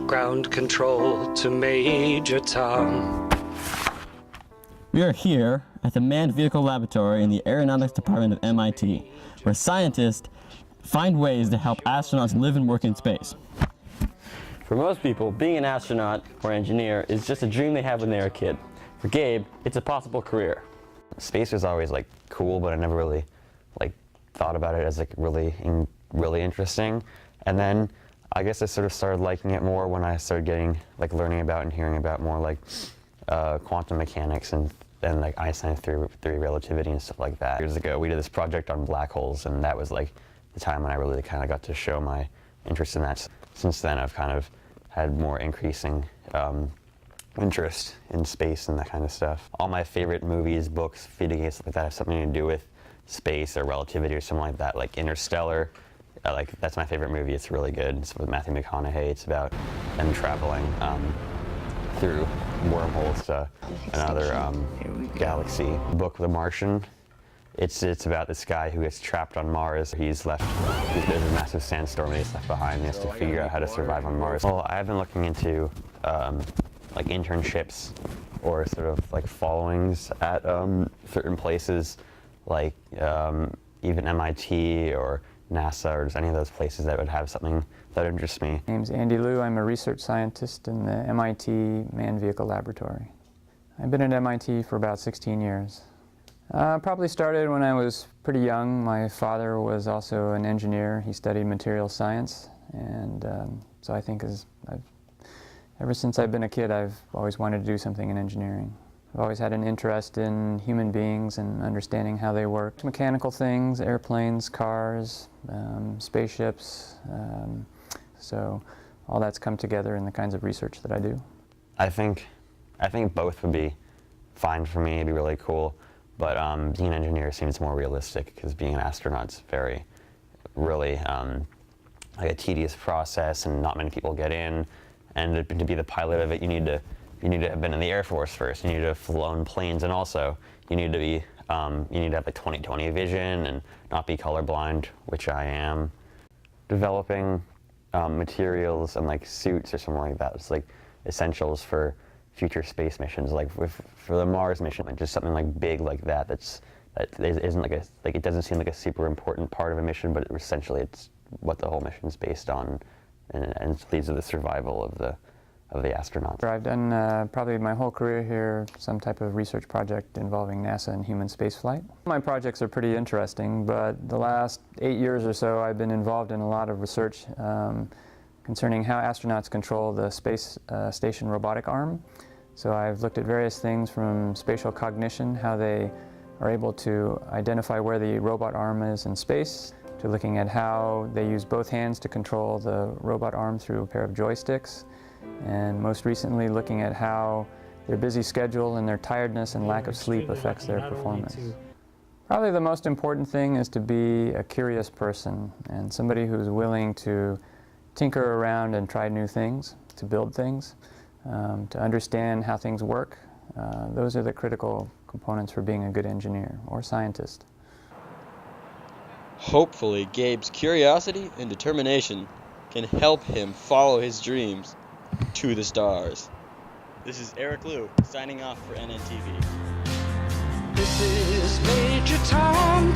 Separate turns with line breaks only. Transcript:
Ground control to Major Tom.
We are here at the Manned Vehicle Laboratory in the Aeronautics Department of MIT, where scientists find ways to help astronauts live and work in space.
For most people, being an astronaut or engineer is just a dream they had when they were a kid. For Gabe, it's a possible career.
Space was always like cool, but I never really thought about it as really interesting. And then I guess I sort of started liking it more when I started getting learning about and hearing about more quantum mechanics and Einstein's theory of relativity and stuff like that. Years ago, we did this project on black holes, and that was the time when I really kind of got to show my interest in that. Since then, I've kind of had more increasing interest in space and that kind of stuff. All my favorite movies, books, video games, stuff like that have something to do with space or relativity or something like that, like Interstellar. That's my favorite movie. It's really good. It's with Matthew McConaughey. It's about them traveling through wormholes to another galaxy. The book The Martian. It's about this guy who gets trapped on Mars. There's a massive sandstorm that he's left behind. He has to figure out how to survive on Mars. Well, I've been looking into internships or sort of followings at certain places, even MIT or NASA or just any of those places that would have something that interests me.
My name's Andy Liu. I'm a research scientist in the MIT Manned Vehicle Laboratory. I've been at MIT for about 16 years. Probably started when I was pretty young. My father was also an engineer. He studied material science, and so I think ever since I've been a kid, I've always wanted to do something in engineering. I've always had an interest in human beings and understanding how they work. Mechanical things, airplanes, cars, spaceships, so all that's come together in the kinds of research that I do. I think
both would be fine for me. It'd be really cool. But being an engineer seems more realistic because being an astronaut's really a tedious process, and not many people get in. And to be the pilot of it, you need to have been in the Air Force first. You need to have flown planes, and also you need to have 20/20 vision and not be colorblind, which I am. Developing materials and suits or something like that. It's essentials for future space missions, for the Mars mission, just something big like that. That isn't it doesn't seem like a super important part of a mission, but essentially it's what the whole mission's based on, and leads to the survival of the astronauts.
I've done probably my whole career here some type of research project involving NASA and human spaceflight. My projects are pretty interesting, but the last 8 years or so I've been involved in a lot of research concerning how astronauts control the space station robotic arm. So I've looked at various things from spatial cognition, how they are able to identify where the robot arm is in space, to looking at how they use both hands to control the robot arm through a pair of joysticks, and most recently looking at how their busy schedule and their tiredness and lack of sleep affects their performance. Probably the most important thing is to be a curious person and somebody who's willing to tinker around and try new things, to build things, to understand how things work. Those are the critical components for being a good engineer or scientist.
Hopefully, Gabe's curiosity and determination can help him follow his dreams to the stars. This is Erik Liu, signing off for NNTV.
This is Major Tom